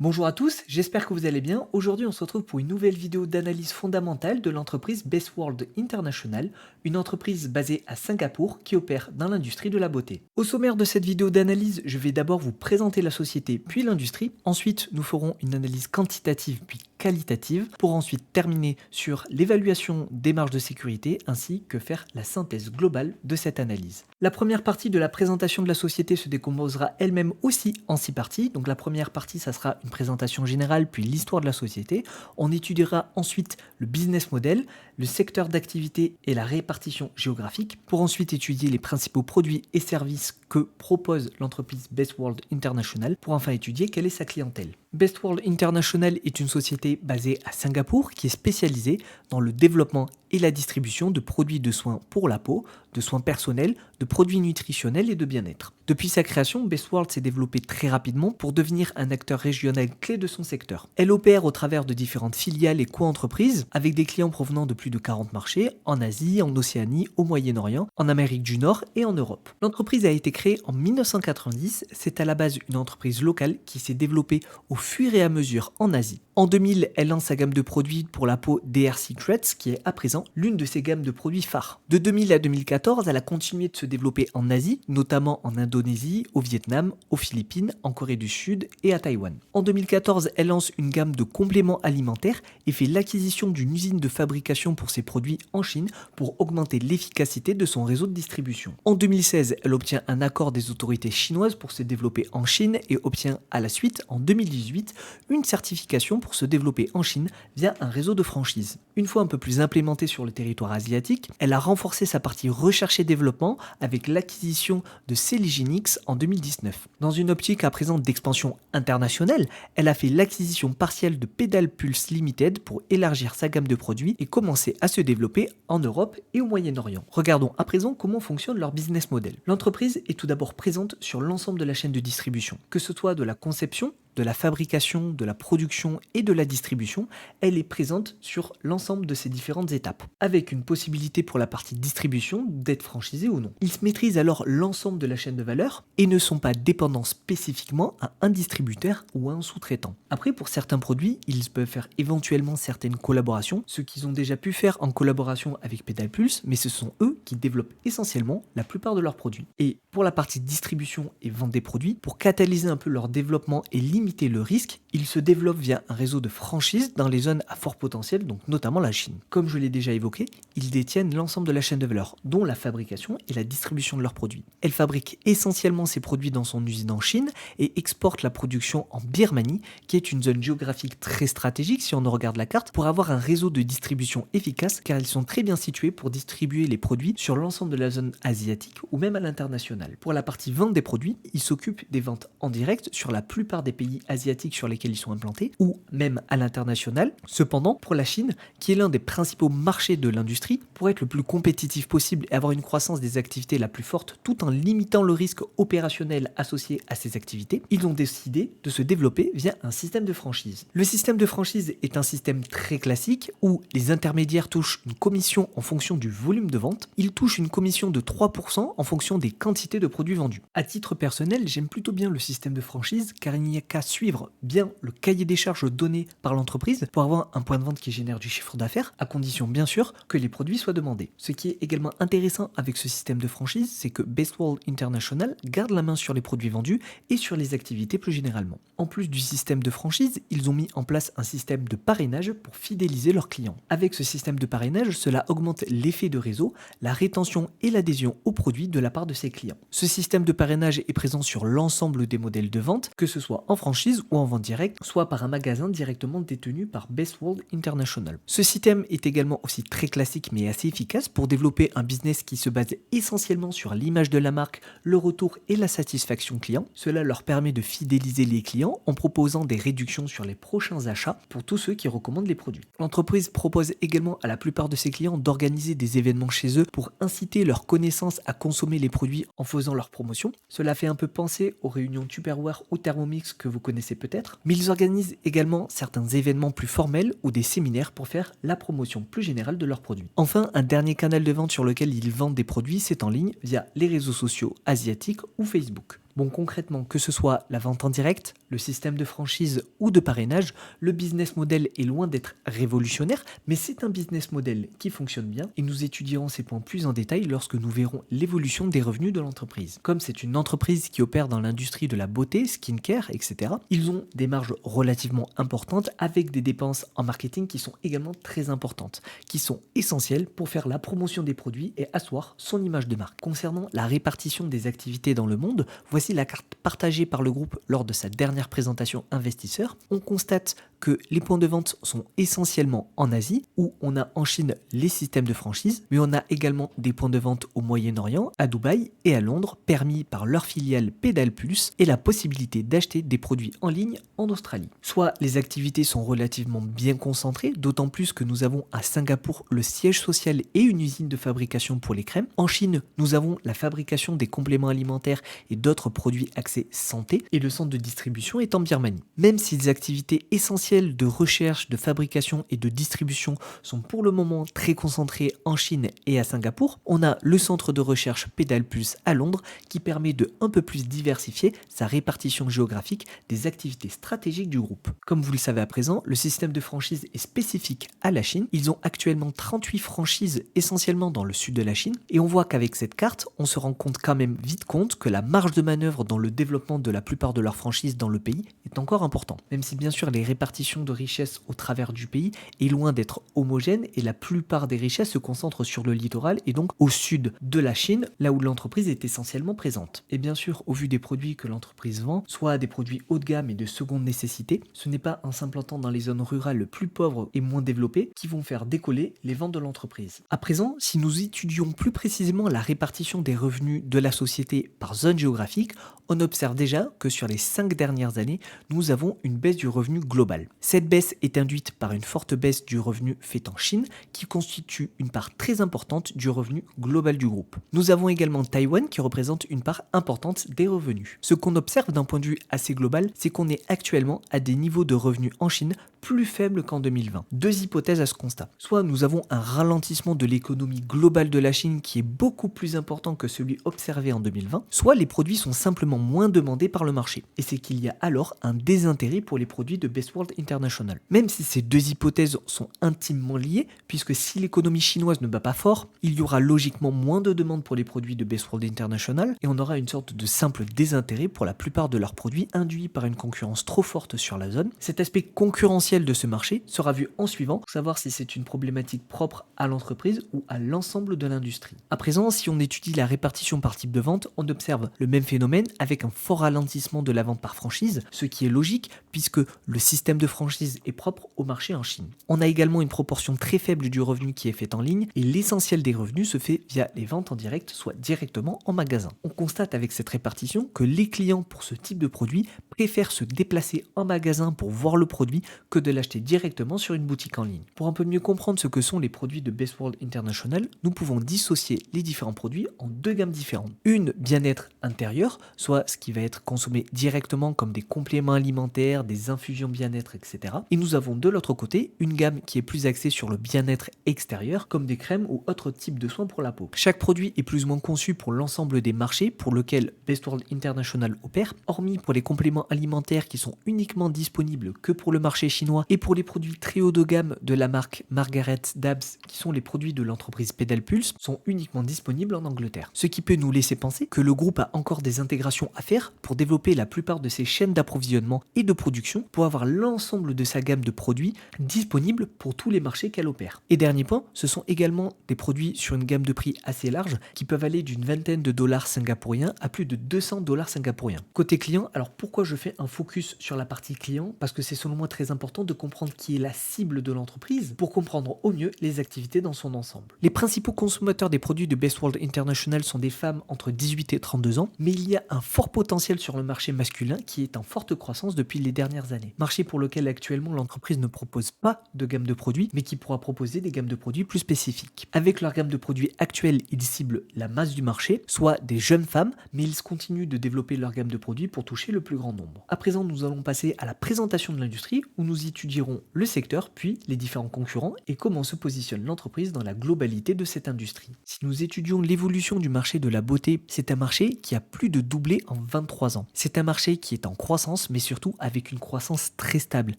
Bonjour à tous, j'espère que vous allez bien. Aujourd'hui, on se retrouve pour une nouvelle vidéo d'analyse fondamentale de l'entreprise Best World International, une entreprise basée à Singapour qui opère dans l'industrie de la beauté. Au sommaire de cette vidéo d'analyse, je vais d'abord vous présenter la société puis l'industrie. Ensuite, nous ferons une analyse quantitative puis qualitative pour ensuite terminer sur l'évaluation des marges de sécurité ainsi que faire la synthèse globale de cette analyse. La première partie de la présentation de la société se décomposera elle-même aussi en 6 parties. Donc la première partie, ça sera une présentation générale puis l'histoire de la société. On étudiera ensuite le business model, le secteur d'activité et la répartition géographique pour ensuite étudier les principaux produits et services que propose l'entreprise Best World International pour enfin étudier quelle est sa clientèle. Best World International est une société basée à Singapour qui est spécialisée dans le développement et la distribution de produits de soins pour la peau, de soins personnels, de produits nutritionnels et de bien-être. Depuis sa création, Best World s'est développée très rapidement pour devenir un acteur régional clé de son secteur. Elle opère au travers de différentes filiales et co-entreprises avec des clients provenant de plus de 40 marchés en Asie, en Océanie, au Moyen-Orient, en Amérique du Nord et en Europe. L'entreprise a été créée en 1990, c'est à la base une entreprise locale qui s'est développée au fur et à mesure en Asie. En 2000, elle lance sa gamme de produits pour la peau DR Secrets, qui est à présent l'une de ses gammes de produits phares. De 2000 à 2014, elle a continué de se développer en Asie, notamment en Indonésie, au Vietnam, aux Philippines, en Corée du Sud et à Taïwan. En 2014, elle lance une gamme de compléments alimentaires et fait l'acquisition d'une usine de fabrication pour ses produits en Chine pour augmenter l'efficacité de son réseau de distribution. En 2016, elle obtient un accord des autorités chinoises pour se développer en Chine et obtient à la suite, en 2018, une certification pour se développer en Chine via un réseau de franchises. Une fois un peu plus implémentée sur le territoire asiatique, elle a renforcé sa partie recherche et développement avec l'acquisition de Celigenix en 2019. Dans une optique à présent d'expansion internationale, elle a fait l'acquisition partielle de Pedal Pulse Limited pour élargir sa gamme de produits et commencer à se développer en Europe et au Moyen-Orient. Regardons à présent comment fonctionne leur business model. L'entreprise est tout d'abord présente sur l'ensemble de la chaîne de distribution, que ce soit de la conception, de la fabrication, de la production et de la distribution, elle est présente sur l'ensemble de ces différentes étapes, avec une possibilité pour la partie distribution d'être franchisée ou non. Ils maîtrisent alors l'ensemble de la chaîne de valeur et ne sont pas dépendants spécifiquement à un distributeur ou à un sous-traitant. Après, pour certains produits, ils peuvent faire éventuellement certaines collaborations, ce qu'ils ont déjà pu faire en collaboration avec Pedal Pulse, mais ce sont eux qui développent essentiellement la plupart de leurs produits. Et pour la partie distribution et vente des produits, pour catalyser un peu leur développement et limiter le risque, ils se développent via un réseau de franchises dans les zones à fort potentiel, donc notamment la Chine. Comme je l'ai déjà évoqué, ils détiennent l'ensemble de la chaîne de valeur, dont la fabrication et la distribution de leurs produits. Elle fabrique essentiellement ses produits dans son usine en Chine et exporte la production en Birmanie, qui est une zone géographique très stratégique si on regarde la carte, pour avoir un réseau de distribution efficace car ils sont très bien situés pour distribuer les produits sur l'ensemble de la zone asiatique ou même à l'international. Pour la partie vente des produits, ils s'occupent des ventes en direct sur la plupart des pays asiatiques sur lesquels ils sont implantés ou même à l'international. Cependant, pour la Chine, qui est l'un des principaux marchés de l'industrie, pour être le plus compétitif possible et avoir une croissance des activités la plus forte tout en limitant le risque opérationnel associé à ces activités, ils ont décidé de se développer via un système de franchise. Le système de franchise est un système très classique où les intermédiaires touchent une commission en fonction du volume de vente. Ils touchent une commission de 3% en fonction des quantités de produits vendus. À titre personnel, j'aime plutôt bien le système de franchise car il n'y a qu'à suivre bien le cahier des charges donné par l'entreprise pour avoir un point de vente qui génère du chiffre d'affaires, à condition bien sûr que les produits soient demandés. Ce qui est également intéressant avec ce système de franchise, c'est que Best World International garde la main sur les produits vendus et sur les activités plus généralement. En plus du système de franchise, ils ont mis en place un système de parrainage pour fidéliser leurs clients. Avec ce système de parrainage, cela augmente l'effet de réseau, la rétention et l'adhésion aux produits de la part de ses clients. Ce système de parrainage est présent sur l'ensemble des modèles de vente, que ce soit en franchise ou en vente directe, soit par un magasin directement détenu par Best World International. Ce système est également aussi très classique mais assez efficace pour développer un business qui se base essentiellement sur l'image de la marque, le retour et la satisfaction client. Cela leur permet de fidéliser les clients en proposant des réductions sur les prochains achats pour tous ceux qui recommandent les produits. L'entreprise propose également à la plupart de ses clients d'organiser des événements chez eux pour inciter leurs connaissances à consommer les produits en faisant leur promotion. Cela fait un peu penser aux réunions Tupperware ou Thermomix que vous connaissez peut-être, mais ils organisent également certains événements plus formels ou des séminaires pour faire la promotion plus générale de leurs produits. Enfin, un dernier canal de vente sur lequel ils vendent des produits, c'est en ligne via les réseaux sociaux asiatiques ou Facebook. Bon, concrètement, que ce soit la vente en direct, le système de franchise ou de parrainage, le business model est loin d'être révolutionnaire, mais c'est un business model qui fonctionne bien et nous étudierons ces points plus en détail lorsque nous verrons l'évolution des revenus de l'entreprise. Comme c'est une entreprise qui opère dans l'industrie de la beauté, skincare, etc., ils ont des marges relativement importantes avec des dépenses en marketing qui sont également très importantes, qui sont essentielles pour faire la promotion des produits et asseoir son image de marque. Concernant la répartition des activités dans le monde, voici la carte partagée par le groupe lors de sa dernière présentation investisseur. On constate que les points de vente sont essentiellement en Asie, où on a en Chine les systèmes de franchise, mais on a également des points de vente au Moyen-Orient, à Dubaï et à Londres, permis par leur filiale Pedal Pulse et la possibilité d'acheter des produits en ligne en Australie. Soit les activités sont relativement bien concentrées, d'autant plus que nous avons à Singapour le siège social et une usine de fabrication pour les crèmes. En Chine, nous avons la fabrication des compléments alimentaires et d'autres produits axés santé, et le centre de distribution est en Birmanie. Même si les activités essentielles de recherche, de fabrication et de distribution sont pour le moment très concentrées en Chine et à Singapour, on a le centre de recherche Pedal Pulse à Londres qui permet de un peu plus diversifier sa répartition géographique des activités stratégiques du groupe. Comme vous le savez à présent, le système de franchise est spécifique à la Chine. Ils ont actuellement 38 franchises essentiellement dans le sud de la Chine et on voit qu'avec cette carte, on se rend compte quand même vite compte que la marge de manœuvre dans le développement de la plupart de leurs franchises dans le pays est encore importante. Même si bien sûr les répartitions de richesses au travers du pays est loin d'être homogène et la plupart des richesses se concentrent sur le littoral et donc au sud de la Chine, là où l'entreprise est essentiellement présente. Et bien sûr, au vu des produits que l'entreprise vend, soit des produits haut de gamme et de seconde nécessité, ce n'est pas en s'implantant dans les zones rurales plus pauvres et moins développées qui vont faire décoller les ventes de l'entreprise. À présent, si nous étudions plus précisément la répartition des revenus de la société par zone géographique, on observe déjà que sur les 5 dernières années, nous avons une baisse du revenu global. Cette baisse est induite par une forte baisse du revenu fait en Chine, qui constitue une part très importante du revenu global du groupe. Nous avons également Taïwan qui représente une part importante des revenus. Ce qu'on observe d'un point de vue assez global, c'est qu'on est actuellement à des niveaux de revenus en Chine plus faibles qu'en 2020. Deux hypothèses à ce constat. Soit nous avons un ralentissement de l'économie globale de la Chine qui est beaucoup plus important que celui observé en 2020, soit les produits sont simplement moins demandés par le marché. Et c'est qu'il y a alors un désintérêt pour les produits de Best World International. Même si ces deux hypothèses sont intimement liées, puisque si l'économie chinoise ne bat pas fort, il y aura logiquement moins de demandes pour les produits de Best World International et on aura une sorte de simple désintérêt pour la plupart de leurs produits induits par une concurrence trop forte sur la zone. Cet aspect concurrentiel de ce marché sera vu en suivant pour savoir si c'est une problématique propre à l'entreprise ou à l'ensemble de l'industrie. À présent, si on étudie la répartition par type de vente, on observe le même phénomène avec un fort ralentissement de la vente par franchise, ce qui est logique puisque le système de franchise est propre au marché en Chine. On a également une proportion très faible du revenu qui est fait en ligne et l'essentiel des revenus se fait via les ventes en direct, soit directement en magasin. On constate avec cette répartition que les clients pour ce type de produit préfèrent se déplacer en magasin pour voir le produit que de l'acheter directement sur une boutique en ligne. Pour un peu mieux comprendre ce que sont les produits de Best World International, nous pouvons dissocier les différents produits en deux gammes différentes. Une bien-être intérieur, soit ce qui va être consommé directement comme des compléments alimentaires, des infusions bien-être, etc. Et nous avons de l'autre côté une gamme qui est plus axée sur le bien-être extérieur, comme des crèmes ou autres types de soins pour la peau. Chaque produit est plus ou moins conçu pour l'ensemble des marchés pour lesquels Best World International opère, hormis pour les compléments alimentaires qui sont uniquement disponibles que pour le marché chinois et pour les produits très haut de gamme de la marque Margaret Dabbs, qui sont les produits de l'entreprise Pedal Pulse, sont uniquement disponibles en Angleterre. Ce qui peut nous laisser penser que le groupe a encore des intégrations à faire pour développer la plupart de ses chaînes d'approvisionnement et de production pour avoir l'ensemble de sa gamme de produits disponibles pour tous les marchés qu'elle opère. Et dernier point, ce sont également des produits sur une gamme de prix assez large qui peuvent aller d'une vingtaine de dollars singapouriens à plus de 200 dollars singapouriens. Côté client, alors pourquoi je fais un focus sur la partie client? Parce que c'est selon moi très important de comprendre qui est la cible de l'entreprise pour comprendre au mieux les activités dans son ensemble. Les principaux consommateurs des produits de Best World International sont des femmes entre 18 et 32 ans, mais il y a un fort potentiel sur le marché masculin qui est en forte croissance depuis les dernières années. Marché pour lequel lequel actuellement l'entreprise ne propose pas de gamme de produits, mais qui pourra proposer des gammes de produits plus spécifiques. Avec leur gamme de produits actuelle, ils ciblent la masse du marché, soit des jeunes femmes, mais ils continuent de développer leur gamme de produits pour toucher le plus grand nombre. À présent, nous allons passer à la présentation de l'industrie, où nous étudierons le secteur, puis les différents concurrents et comment se positionne l'entreprise dans la globalité de cette industrie. Si nous étudions l'évolution du marché de la beauté, c'est un marché qui a plus de doublé en 23 ans. C'est un marché qui est en croissance, mais surtout avec une croissance très stable,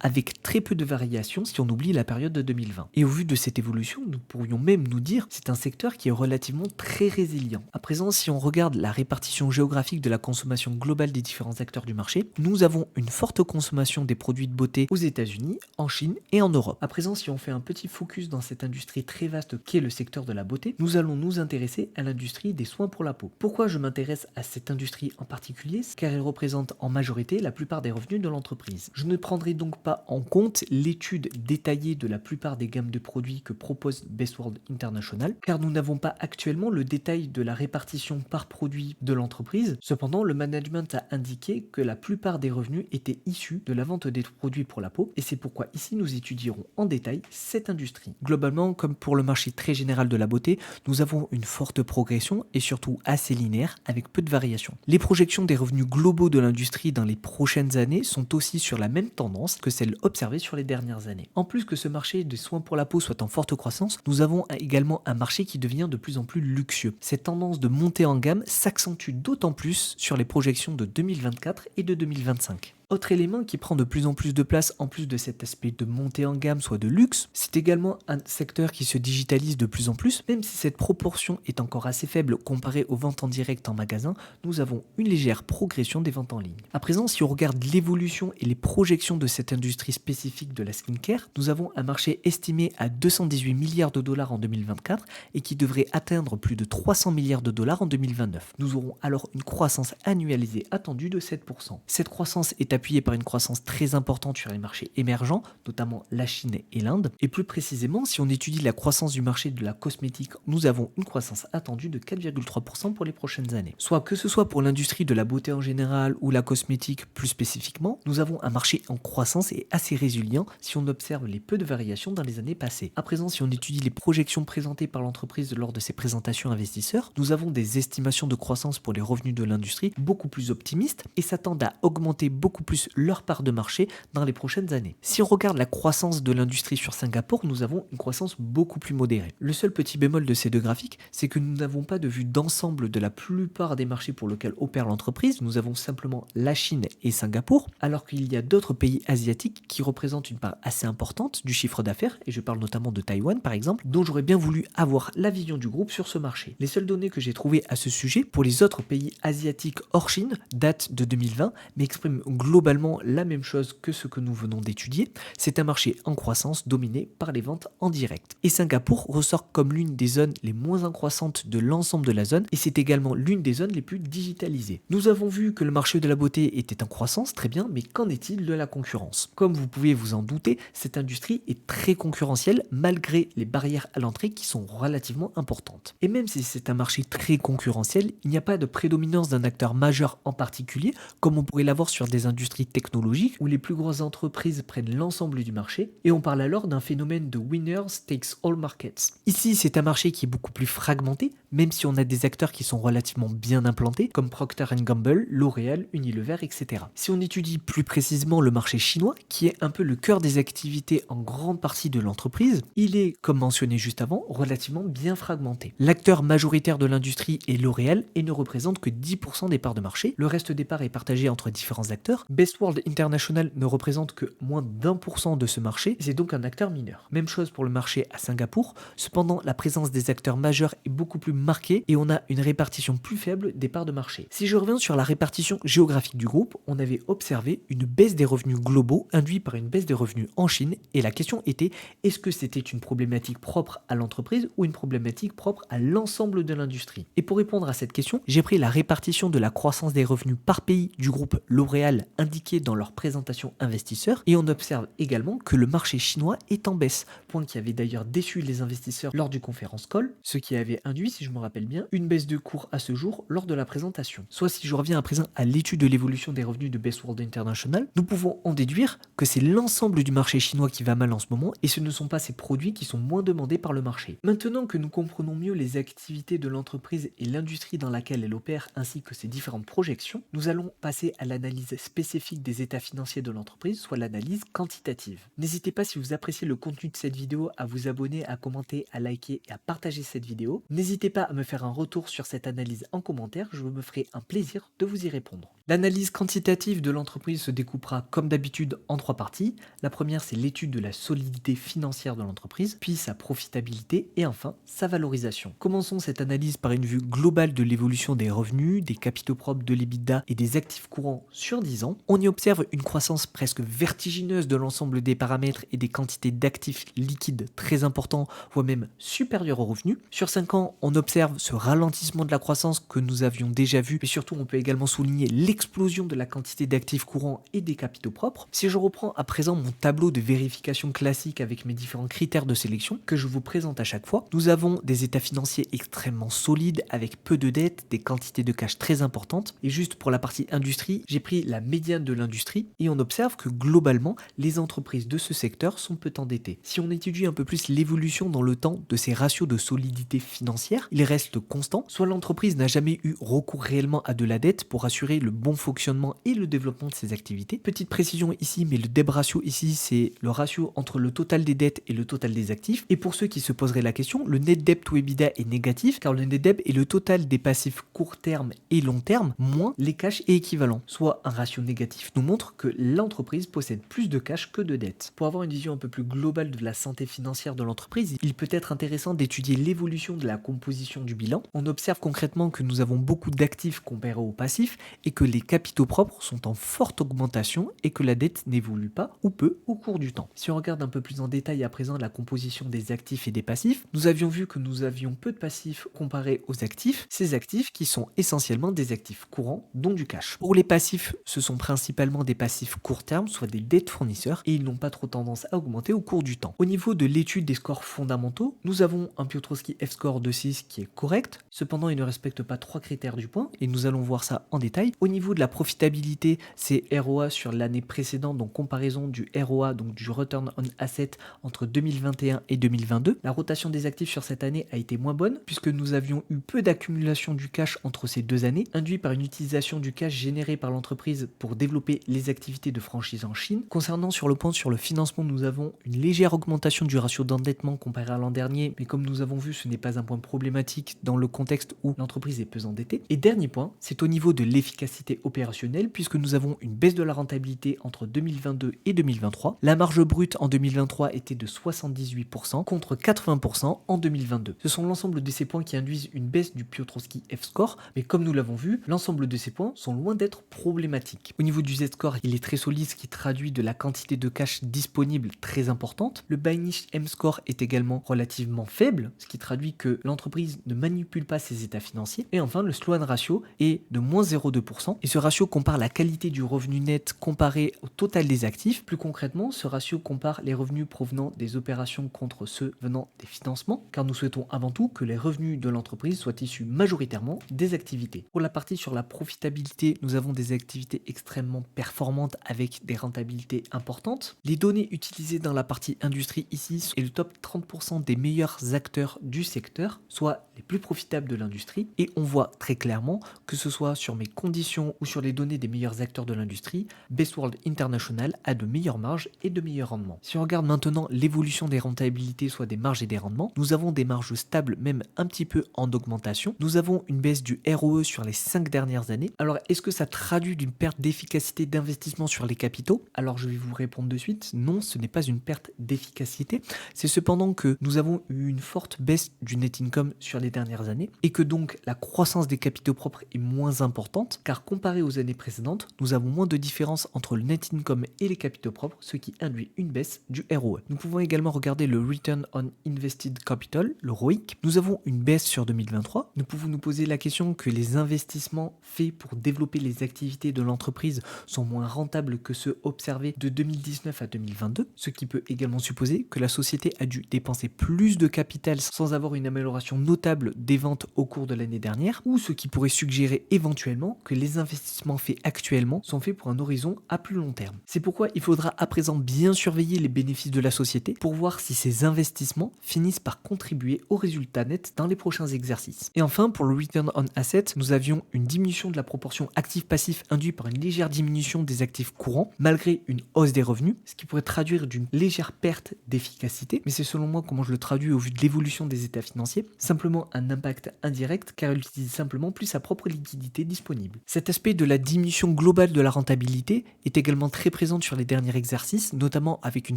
avec très peu de variations si on oublie la période de 2020. Et au vu de cette évolution, nous pourrions même nous dire que c'est un secteur qui est relativement très résilient. À présent, si on regarde la répartition géographique de la consommation globale des différents acteurs du marché, nous avons une forte consommation des produits de beauté aux États-Unis, en Chine et en Europe. À présent, si on fait un petit focus dans cette industrie très vaste qu'est le secteur de la beauté, nous allons nous intéresser à l'industrie des soins pour la peau. Pourquoi je m'intéresse à cette industrie en particulier? Car elle représente en majorité la plupart des revenus de l'entreprise. Je ne prendrai donc pas en compte l'étude détaillée de la plupart des gammes de produits que propose Best World International, car nous n'avons pas actuellement le détail de la répartition par produit de l'entreprise. Cependant, le management a indiqué que la plupart des revenus étaient issus de la vente des produits pour la peau, et c'est pourquoi ici nous étudierons en détail cette industrie. Globalement, comme pour le marché très général de la beauté, nous avons une forte progression et surtout assez linéaire avec peu de variations. Les projections des revenus globaux de l'industrie dans les prochaines années sont aussi sur la même tendance que celle observée sur les dernières années. En plus que ce marché des soins pour la peau soit en forte croissance, nous avons également un marché qui devient de plus en plus luxueux. Cette tendance de montée en gamme s'accentue d'autant plus sur les projections de 2024 et de 2025. Autre élément qui prend de plus en plus de place en plus de cet aspect de montée en gamme, soit de luxe, c'est également un secteur qui se digitalise de plus en plus, même si cette proportion est encore assez faible comparée aux ventes en direct en magasin, nous avons une légère progression des ventes en ligne. À présent, si on regarde l'évolution et les projections de cette industrie spécifique de la skincare, nous avons un marché estimé à 218 milliards de dollars en 2024 et qui devrait atteindre plus de 300 milliards de dollars en 2029. Nous aurons alors une croissance annualisée attendue de 7%. Cette croissance est appuyé par une croissance très importante sur les marchés émergents, notamment la Chine et l'Inde. Et plus précisément, si on étudie la croissance du marché de la cosmétique, nous avons une croissance attendue de 4,3% pour les prochaines années. Soit que ce soit pour l'industrie de la beauté en général ou la cosmétique plus spécifiquement, nous avons un marché en croissance et assez résilient si on observe les peu de variations dans les années passées. À présent, si on étudie les projections présentées par l'entreprise lors de ses présentations investisseurs, nous avons des estimations de croissance pour les revenus de l'industrie beaucoup plus optimistes et s'attendent à augmenter beaucoup plus leur part de marché dans les prochaines années. Si on regarde la croissance de l'industrie sur Singapour, nous avons une croissance beaucoup plus modérée. Le seul petit bémol de ces deux graphiques, c'est que nous n'avons pas de vue d'ensemble de la plupart des marchés pour lesquels opère l'entreprise. Nous avons simplement la Chine et Singapour, alors qu'il y a d'autres pays asiatiques qui représentent une part assez importante du chiffre d'affaires, et je parle notamment de Taïwan par exemple, dont j'aurais bien voulu avoir la vision du groupe sur ce marché. Les seules données que j'ai trouvées à ce sujet pour les autres pays asiatiques hors Chine datent de 2020, mais expriment globalement la même chose que ce que nous venons d'étudier. C'est un marché en croissance dominé par les ventes en direct. Et Singapour ressort comme l'une des zones les moins en croissance de l'ensemble de la zone et c'est également l'une des zones les plus digitalisées. Nous avons vu que le marché de la beauté était en croissance, très bien, mais qu'en est-il de la concurrence? Comme vous pouvez vous en douter, cette industrie est très concurrentielle malgré les barrières à l'entrée qui sont relativement importantes. Et même si c'est un marché très concurrentiel, il n'y a pas de prédominance d'un acteur majeur en particulier, comme on pourrait l'avoir sur des industries technologiques où les plus grosses entreprises prennent l'ensemble du marché et on parle alors d'un phénomène de winners takes all markets. Ici, c'est un marché qui est beaucoup plus fragmenté, même si on a des acteurs qui sont relativement bien implantés comme Procter & Gamble, L'Oréal, Unilever, etc. Si on étudie plus précisément le marché chinois, qui est un peu le cœur des activités en grande partie de l'entreprise, il est, comme mentionné juste avant, relativement bien fragmenté. L'acteur majoritaire de l'industrie est L'Oréal et ne représente que 10% des parts de marché. Le reste des parts est partagé entre différents acteurs. Best World International ne représente que moins d'1% de ce marché, c'est donc un acteur mineur. Même chose pour le marché à Singapour, cependant la présence des acteurs majeurs est beaucoup plus marquée et on a une répartition plus faible des parts de marché. Si je reviens sur la répartition géographique du groupe, on avait observé une baisse des revenus globaux induite par une baisse des revenus en Chine et la question était, est-ce que c'était une problématique propre à l'entreprise ou une problématique propre à l'ensemble de l'industrie? Et pour répondre à cette question, j'ai pris la répartition de la croissance des revenus par pays du groupe L'Oréal indiqué dans leur présentation investisseurs et on observe également que le marché chinois est en baisse, point qui avait d'ailleurs déçu les investisseurs lors du conférence call, ce qui avait induit, si je me rappelle bien, une baisse de cours à ce jour lors de la présentation. Soit si je reviens à présent à l'étude de l'évolution des revenus de Best World International, nous pouvons en déduire que c'est l'ensemble du marché chinois qui va mal en ce moment et ce ne sont pas ces produits qui sont moins demandés par le marché. Maintenant que nous comprenons mieux les activités de l'entreprise et l'industrie dans laquelle elle opère ainsi que ses différentes projections, nous allons passer à l'analyse spécifique des états financiers de l'entreprise, soit l'analyse quantitative. N'hésitez pas si vous appréciez le contenu de cette vidéo à vous abonner, à commenter, à liker et à partager cette vidéo. N'hésitez pas à me faire un retour sur cette analyse en commentaire, je me ferai un plaisir de vous y répondre. L'analyse quantitative de l'entreprise se découpera comme d'habitude en 3 parties. La première, c'est l'étude de la solidité financière de l'entreprise, puis sa profitabilité et enfin sa valorisation. Commençons cette analyse par une vue globale de l'évolution des revenus, des capitaux propres, de l'EBITDA et des actifs courants sur 10 ans. On y observe une croissance presque vertigineuse de l'ensemble des paramètres et des quantités d'actifs liquides très importants, voire même supérieurs aux revenus. Sur 5 ans, on observe ce ralentissement de la croissance que nous avions déjà vu, mais surtout on peut également souligner l'explosion de la quantité d'actifs courants et des capitaux propres. Si je reprends à présent mon tableau de vérification classique avec mes différents critères de sélection que je vous présente à chaque fois, nous avons des états financiers extrêmement solides avec peu de dettes, des quantités de cash très importantes. Et juste pour la partie industrie, j'ai pris la médiane de l'industrie et on observe que globalement, les entreprises de ce secteur sont peu endettées. Si on étudie un peu plus l'évolution dans le temps de ces ratios de solidité financière, ils restent constants, soit l'entreprise n'a jamais eu recours réellement à de la dette pour assurer le bon fonctionnement et le développement de ses activités. Petite précision ici, mais le debt ratio ici, c'est le ratio entre le total des dettes et le total des actifs. Et pour ceux qui se poseraient la question, le net debt to EBITDA est négatif car le net debt est le total des passifs court terme et long terme moins les cash et équivalents. Soit un ratio négatif nous montre que l'entreprise possède plus de cash que de dettes. Pour avoir une vision un peu plus globale de la santé financière de l'entreprise, il peut être intéressant d'étudier l'évolution de la composition du bilan. On observe concrètement que nous avons beaucoup d'actifs comparés aux passifs et que les capitaux propres sont en forte augmentation et que la dette n'évolue pas ou peu au cours du temps. Si on regarde un peu plus en détail à présent la composition des actifs et des passifs, nous avions vu que nous avions peu de passifs comparés aux actifs, ces actifs qui sont essentiellement des actifs courants, dont du cash. Pour les passifs, ce sont principalement des passifs court terme, soit des dettes fournisseurs, et ils n'ont pas trop tendance à augmenter au cours du temps. Au niveau de l'étude des scores fondamentaux, nous avons un Piotrowski F-score de 6 qui est correct, cependant il ne respecte pas 3 critères du point, et nous allons voir ça en détail. Au niveau de la profitabilité, c'est ROA sur l'année précédente, donc comparaison du ROA, donc du Return on Asset entre 2021 et 2022. La rotation des actifs sur cette année a été moins bonne, puisque nous avions eu peu d'accumulation du cash entre ces 2 années, induit par une utilisation du cash généré par l'entreprise pour développer les activités de franchise en Chine. Concernant sur le point sur le financement, nous avons une légère augmentation du ratio d'endettement comparé à l'an dernier, mais comme nous avons vu, ce n'est pas un point problématique dans le contexte où l'entreprise est peu endettée. Et dernier point, c'est au niveau de l'efficacité opérationnelle, puisque nous avons une baisse de la rentabilité entre 2022 et 2023. La marge brute en 2023 était de 78% contre 80% en 2022. Ce sont l'ensemble de ces points qui induisent une baisse du Piotrowski F-score, mais comme nous l'avons vu, l'ensemble de ces points sont loin d'être problématiques. Au niveau du Z-score, il est très solide, ce qui traduit de la quantité de cash disponible très importante. Le Beinisch M-score est également relativement faible, ce qui traduit que l'entreprise ne manipule pas ses états financiers. Et enfin, le Sloan ratio est de moins 0,2%, et ce ratio compare la qualité du revenu net comparé au total des actifs. Plus concrètement, ce ratio compare les revenus provenant des opérations contre ceux venant des financements, car nous souhaitons avant tout que les revenus de l'entreprise soient issus majoritairement des activités. Pour la partie sur la profitabilité, nous avons des activités extrêmement performantes avec des rentabilités importantes. Les données utilisées dans la partie industrie ici est le top 30% des meilleurs acteurs du secteur, soit les plus profitables de l'industrie, et on voit très clairement que ce soit sur mes conditions ou sur les données des meilleurs acteurs de l'industrie, Best World International a de meilleures marges et de meilleurs rendements. Si on regarde maintenant l'évolution des rentabilités, soit des marges et des rendements, nous avons des marges stables, même un petit peu en augmentation. Nous avons une baisse du ROE sur les 5 dernières années. Alors, est-ce que ça traduit d'une perte d'efficacité d'investissement sur les capitaux? Alors, je vais vous répondre de suite. Non, ce n'est pas une perte d'efficacité. C'est cependant que nous avons eu une forte baisse du net income sur les dernières années et que donc la croissance des capitaux propres est moins importante car comparé aux années précédentes, nous avons moins de différence entre le net income et les capitaux propres, ce qui induit une baisse du ROE. Nous pouvons également regarder le Return on Invested Capital, le ROIC. Nous avons une baisse sur 2023. Nous pouvons nous poser la question que les investissements faits pour développer les activités de l'entreprise entreprises sont moins rentables que ceux observés de 2019 à 2022, ce qui peut également supposer que la société a dû dépenser plus de capital sans avoir une amélioration notable des ventes au cours de l'année dernière, ou ce qui pourrait suggérer éventuellement que les investissements faits actuellement sont faits pour un horizon à plus long terme. C'est pourquoi il faudra à présent bien surveiller les bénéfices de la société pour voir si ces investissements finissent par contribuer au résultat net dans les prochains exercices. Et enfin, pour le return on asset, nous avions une diminution de la proportion actifs-passifs induite par une légère diminution des actifs courants, malgré une hausse des revenus, ce qui pourrait traduire d'une légère perte d'efficacité, mais c'est selon moi comment je le traduis au vu de l'évolution des états financiers, simplement un impact indirect car elle utilise simplement plus sa propre liquidité disponible. Cet aspect de la diminution globale de la rentabilité est également très présent sur les derniers exercices, notamment avec une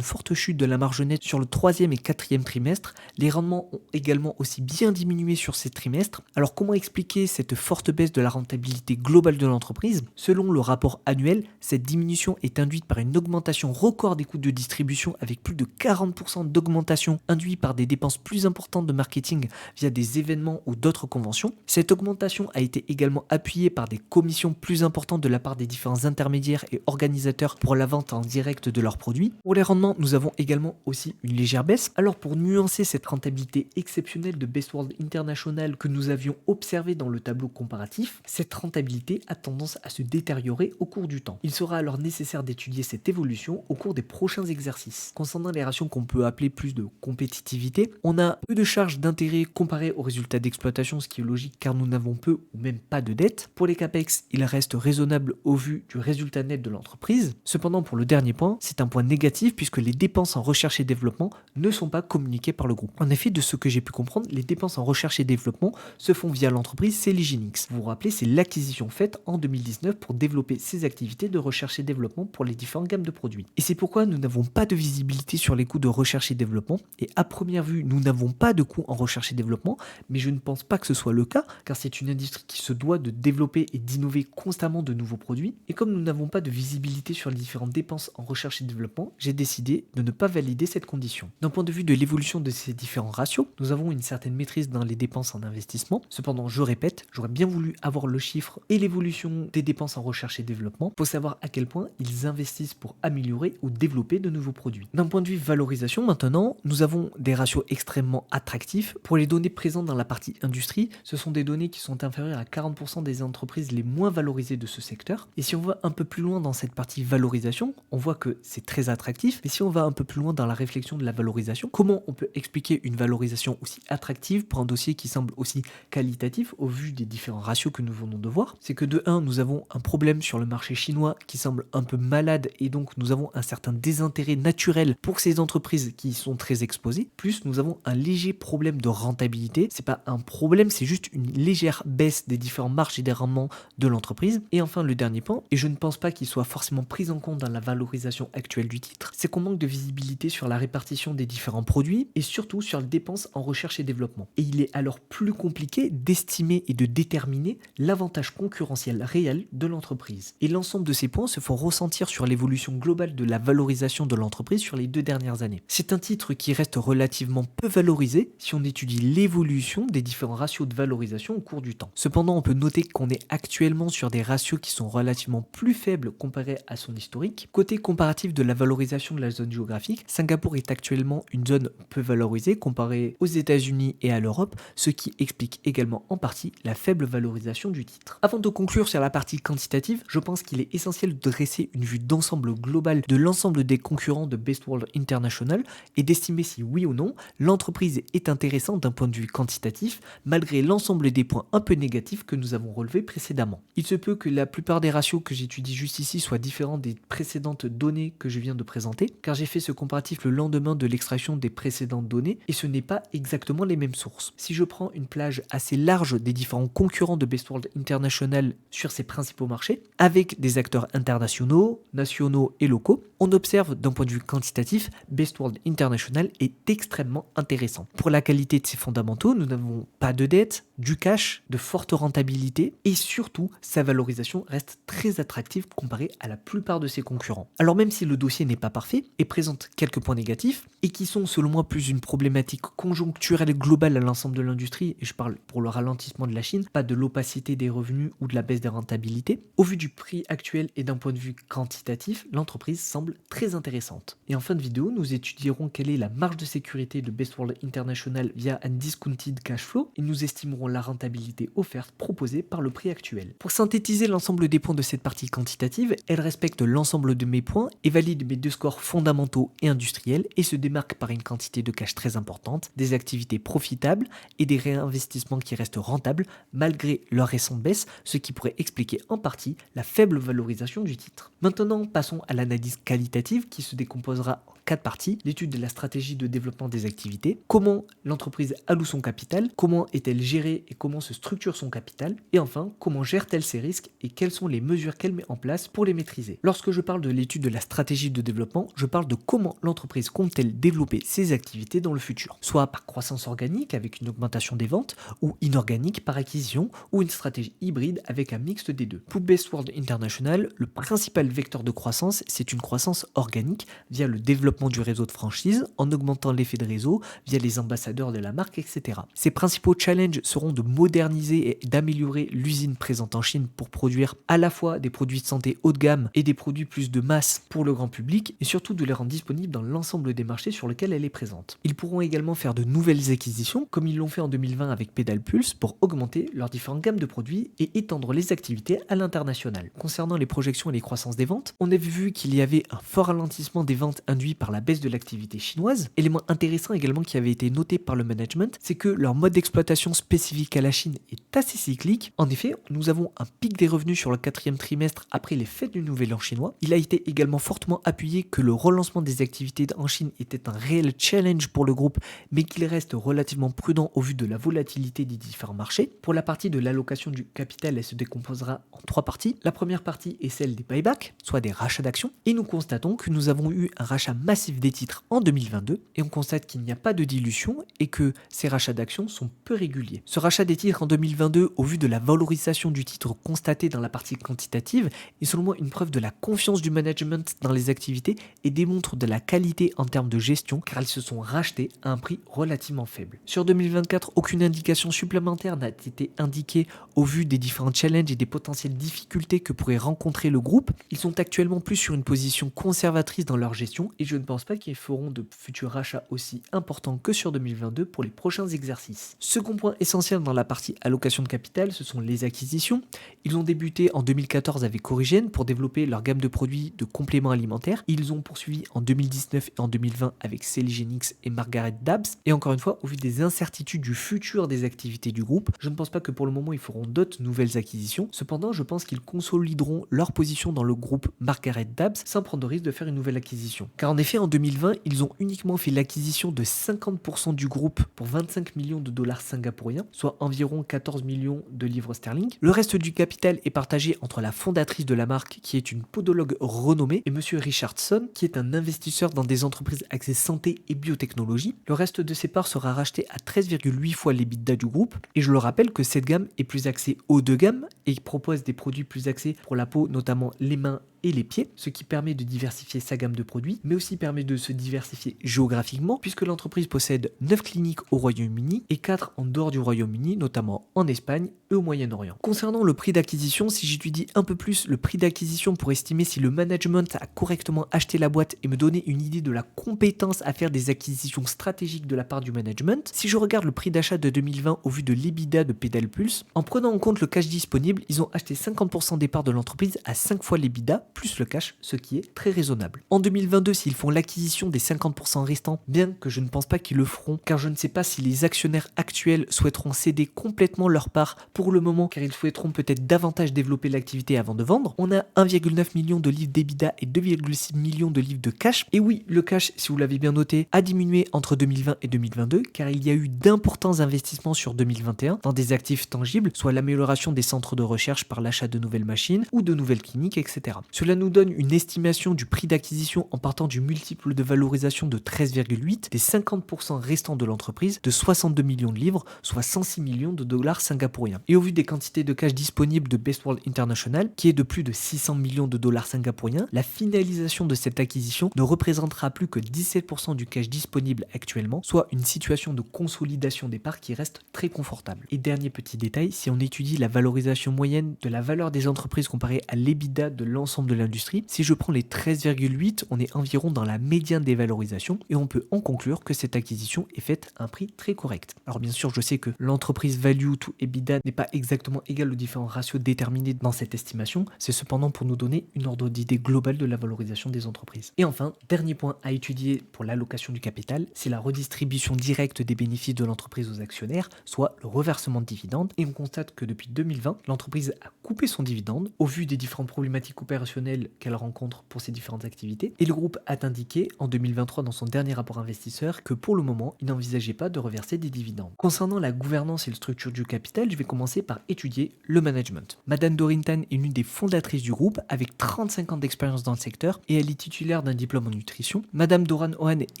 forte chute de la marge nette sur le 3e et 4e trimestre. Les rendements ont également aussi bien diminué sur ces trimestres. Alors comment expliquer cette forte baisse de la rentabilité globale de l'entreprise? Selon le rapport annuel, cette diminution est induite par une augmentation record des coûts de distribution avec plus de 40% d'augmentation induite par des dépenses plus importantes de marketing via des événements ou d'autres conventions. Cette augmentation a été également appuyée par des commissions plus importantes de la part des différents intermédiaires et organisateurs pour la vente en direct de leurs produits. Pour les rendements, nous avons également aussi une légère baisse. Alors pour nuancer cette rentabilité exceptionnelle de Bestworld International que nous avions observée dans le tableau comparatif, cette rentabilité a tendance à se détériorer au cours du temps. Il sera alors nécessaire d'étudier cette évolution au cours des prochains exercices. Concernant les ratios qu'on peut appeler plus de compétitivité, on a peu de charges d'intérêt comparées aux résultats d'exploitation, ce qui est logique car nous n'avons peu ou même pas de dette. Pour les capex, il reste raisonnable au vu du résultat net de l'entreprise. Cependant, pour le dernier point, c'est un point négatif puisque les dépenses en recherche et développement ne sont pas communiquées par le groupe. En effet, de ce que j'ai pu comprendre, les dépenses en recherche et développement se font via l'entreprise Celiginix. Vous vous rappelez, c'est l'acquisition faite en 2019 pour développer ses activités de recherche et développement pour les différentes gammes de produits. Et c'est pourquoi nous n'avons pas de visibilité sur les coûts de recherche et développement. Et à première vue, nous n'avons pas de coûts en recherche et développement, mais je ne pense pas que ce soit le cas, car c'est une industrie qui se doit de développer et d'innover constamment de nouveaux produits. Et comme nous n'avons pas de visibilité sur les différentes dépenses en recherche et développement, j'ai décidé de ne pas valider cette condition. D'un point de vue de l'évolution de ces différents ratios, nous avons une certaine maîtrise dans les dépenses en investissement. Cependant, je répète, j'aurais bien voulu avoir le chiffre et l'évolution des dépenses en recherche et développement pour savoir à quel point ils investissent pour améliorer ou développer de nouveaux produits. D'un point de vue valorisation, maintenant, nous avons des ratios extrêmement attractifs. Pour les données présentes dans la partie industrie, ce sont des données qui sont inférieures à 40% des entreprises les moins valorisées de ce secteur. Et si on va un peu plus loin dans cette partie valorisation, on voit que c'est très attractif. Mais si on va un peu plus loin dans la réflexion de la valorisation, comment on peut expliquer une valorisation aussi attractive pour un dossier qui semble aussi qualitatif au vu des différents ratios que nous venons de voir? C'est que de 1, nous avons un problème sur le marché chinois qui semble un peu malade et donc nous avons un certain désintérêt naturel pour ces entreprises qui sont très exposées. Plus nous avons un léger problème de rentabilité. C'est pas un problème, c'est juste une légère baisse des différents marges et des rendements de l'entreprise. Et enfin le dernier point, et je ne pense pas qu'il soit forcément pris en compte dans la valorisation actuelle du titre, c'est qu'on manque de visibilité sur la répartition des différents produits et surtout sur les dépenses en recherche et développement. Et il est alors plus compliqué d'estimer et de déterminer l'avantage concurrentiel réel de l'entreprise. Et l'ensemble de ces points se font ressentir sur l'évolution globale de la valorisation de l'entreprise sur les 2 dernières années. C'est un titre qui reste relativement peu valorisé si on étudie l'évolution des différents ratios de valorisation au cours du temps. Cependant, on peut noter qu'on est actuellement sur des ratios qui sont relativement plus faibles comparés à son historique. Côté comparatif de la valorisation de la zone géographique, Singapour est actuellement une zone peu valorisée comparée aux États-Unis et à l'Europe, ce qui explique également en partie la faible valorisation du titre. Avant de conclure sur la partie quantitative, je pense qu'il est essentiel de dresser une vue d'ensemble globale de l'ensemble des concurrents de Bestworld International et d'estimer si oui ou non l'entreprise est intéressante d'un point de vue quantitatif malgré l'ensemble des points un peu négatifs que nous avons relevés précédemment. Il se peut que la plupart des ratios que j'étudie juste ici soient différents des précédentes données que je viens de présenter, car j'ai fait ce comparatif le lendemain de l'extraction des précédentes données et ce n'est pas exactement les mêmes sources. Si je prends une plage assez large des différents concurrents de Bestworld International sur ses principaux marchés, avec des acteurs internationaux, nationaux et locaux, on observe d'un point de vue quantitatif, Bestworld International est extrêmement intéressant. Pour la qualité de ses fondamentaux, nous n'avons pas de dette, du cash, de forte rentabilité et surtout, sa valorisation reste très attractive comparée à la plupart de ses concurrents. Alors même si le dossier n'est pas parfait et présente quelques points négatifs et qui sont selon moi plus une problématique conjoncturelle globale à l'ensemble de l'industrie, et je parle pour le ralentissement de la Chine, pas de l'opacité des revenus ou de la baisse des rentabilités, au vu du prix actuel et d'un point de vue quantitatif, l'entreprise semble très intéressante. Et en fin de vidéo, nous étudierons quelle est la marge de sécurité de Best World International via un discounted cash flow et nous estimerons la rentabilité offerte proposée par le prix actuel. Pour synthétiser l'ensemble des points de cette partie quantitative, elle respecte l'ensemble de mes points et valide mes deux scores fondamentaux et industriels et se démarque par une quantité de cash très importante, des activités profitables et des réinvestissements qui restent rentables malgré leur récente baisse, ce qui pourrait expliquer en partie la faible valorisation du titre. Maintenant, passons à l'analyse qualitative qui se décomposera en 4 parties: l'étude de la stratégie de développement des activités, comment l'entreprise alloue son capital, comment est-elle gérée et comment se structure son capital, et enfin, comment gère-t-elle ses risques et quelles sont les mesures qu'elle met en place pour les maîtriser. Lorsque je parle de l'étude de la stratégie de développement, je parle de comment l'entreprise compte-t-elle développer ses activités dans le futur, soit par croissance organique avec une augmentation des ventes, ou inorganique par acquisition, ou une stratégie hybride avec un mixte des deux. Pour Best World International, le principal vecteur de croissance, c'est une croissance organique via le développement du réseau de franchise, en augmentant l'effet de réseau via les ambassadeurs de la marque, etc. Ses principaux challenges seront de moderniser et d'améliorer l'usine présente en Chine pour produire à la fois des produits de santé haut de gamme et des produits plus de masse pour le grand public, et surtout de les rendre disponibles dans l'ensemble des marchés sur lesquels elle est présente. Ils pourront également faire de nouvelles acquisitions, comme ils l'ont fait en 2020 avec Pedal Pulse, pour augmenter leurs différentes gammes de produits et étendre les activités à l'international. Concernant les projections et les croissances des ventes, on a vu qu'il y avait un fort ralentissement des ventes induit par la baisse de l'activité chinoise. Élément intéressant également qui avait été noté par le management, c'est que leur mode d'exploitation spécifique à la Chine est assez cyclique. En effet, nous avons un pic des revenus sur le 4e trimestre après les fêtes du Nouvel An chinois. Il a été également fortement appuyé que le relancement des activités en Chine était un réel challenge pour le groupe, mais qu'il reste relativement prudent au vu de la volatilité des différents marchés. Pour la partie de l'allocation du capital, elle se décomposera en 3 parties. La première partie est celle des buybacks, soit des rachats d'actions, et nous constatons que nous avons eu un rachat massif des titres en 2022 et on constate qu'il n'y a pas de dilution et que ces rachats d'actions sont peu réguliers. Ce rachat des titres en 2022, au vu de la valorisation du titre constatée dans la partie quantitative, est selon moi une preuve de la confiance du management dans les activités et démontre de la qualité en termes de gestion car elles se sont rachetées à un prix relativement faible. Sur 2024, aucune indication supplémentaire n'a été indiquée au vu des différents challenges et des potentielles difficultés que pourrait rencontrer le groupe. Ils sont actuellement plus sur une position conservatrice dans leur gestion et je ne pense pas qu'ils feront de futurs rachats aussi importants que sur 2022 pour les prochains exercices. Second point essentiel dans la partie allocation de capital, ce sont les acquisitions. Ils ont débuté en 2014 avec Origène pour développer leur gamme de produits de compléments alimentaires. Ils ont poursuivi en 2019 et en 2020 avec Celigenix et Margaret Dabbs. Et encore une fois, au vu des incertitudes du futur des activités du groupe, je ne pense pas que pour le moment ils feront d'autres nouvelles acquisitions. Cependant, je pense qu'ils consolideront leur position dans le groupe Margaret Dabbs sans prendre de risque de faire une nouvelle acquisition. Car en effet, en 2020, ils ont uniquement fait l'acquisition de 50% du groupe pour 25 millions de dollars singapouriens, soit environ 14 millions de livres sterling. Le reste du capital est partagé entre la fondatrice de la marque, qui est une podologue renommée, et Monsieur Richardson, qui est un investisseur dans des entreprises axées santé et biotechnologie. Le reste de ses parts sera racheté à 13,8 fois l'EBITDA du groupe, et je le rappelle que cette gamme est plus axée haut de gamme et propose des produits plus axés pour la peau, notamment les mains et les pieds, ce qui permet de diversifier sa gamme de produits, mais aussi permet de se diversifier géographiquement, puisque l'entreprise possède 9 cliniques au Royaume-Uni et 4 en dehors du Royaume-Uni, notamment en Espagne et au Moyen-Orient. Concernant le prix d'acquisition, si j'étudie un peu plus le prix d'acquisition pour estimer si le management a correctement acheté la boîte et me donner une idée de la compétence à faire des acquisitions stratégiques de la part du management, si je regarde le prix d'achat de 2020 au vu de l'EBITDA de Pedal Pulse, en prenant en compte le cash disponible, ils ont acheté 50% des parts de l'entreprise à 5 fois l'EBITDA, plus le cash, ce qui est très raisonnable. En 2022, s'ils font l'acquisition des 50% restants, bien que je ne pense pas qu'ils le feront, car je ne sais pas si les actionnaires actuels souhaiteront céder complètement leur part pour le moment, car ils souhaiteront peut-être davantage développer l'activité avant de vendre, on a 1,9 million de livres d'EBITDA et 2,6 millions de livres de cash. Et oui, le cash, si vous l'avez bien noté, a diminué entre 2020 et 2022, car il y a eu d'importants investissements sur 2021 dans des actifs tangibles, soit l'amélioration des centres de recherche par l'achat de nouvelles machines ou de nouvelles cliniques, etc. Cela nous donne une estimation du prix d'acquisition en partant du multiple de valorisation de 13,8 des 50% restants de l'entreprise de 62 millions de livres, soit 106 millions de dollars singapouriens. Et au vu des quantités de cash disponibles de Bestworld International, qui est de plus de 600 millions de dollars singapouriens, la finalisation de cette acquisition ne représentera plus que 17% du cash disponible actuellement, soit une situation de consolidation des parts qui reste très confortable. Et dernier petit détail, si on étudie la valorisation moyenne de la valeur des entreprises comparée à l'EBITDA de l'ensemble de l'industrie, si je prends les 13,8, on est environ dans la médiane des valorisations et on peut en conclure que cette acquisition est faite à un prix très correct. Alors bien sûr, je sais que l'entreprise value to EBITDA n'est pas exactement égale aux différents ratios déterminés dans cette estimation, c'est cependant pour nous donner une ordre d'idée globale de la valorisation des entreprises. Et enfin, dernier point à étudier pour l'allocation du capital, c'est la redistribution directe des bénéfices de l'entreprise aux actionnaires, soit le reversement de dividendes. Et on constate que depuis 2020, l'entreprise a coupé son dividende au vu des différentes problématiques opérationnelles qu'elle rencontre pour ses différentes activités. Et le groupe a indiqué en 2023 dans son dernier rapport investisseur que pour le moment, il n'envisageait pas de reverser des dividendes. Concernant la gouvernance et la structure du capital, je vais commencer par étudier le management. Madame Dorrington est l'une des fondatrices du groupe avec 35 ans d'expérience dans le secteur et elle est titulaire d'un diplôme en nutrition. Madame Doran Ohan est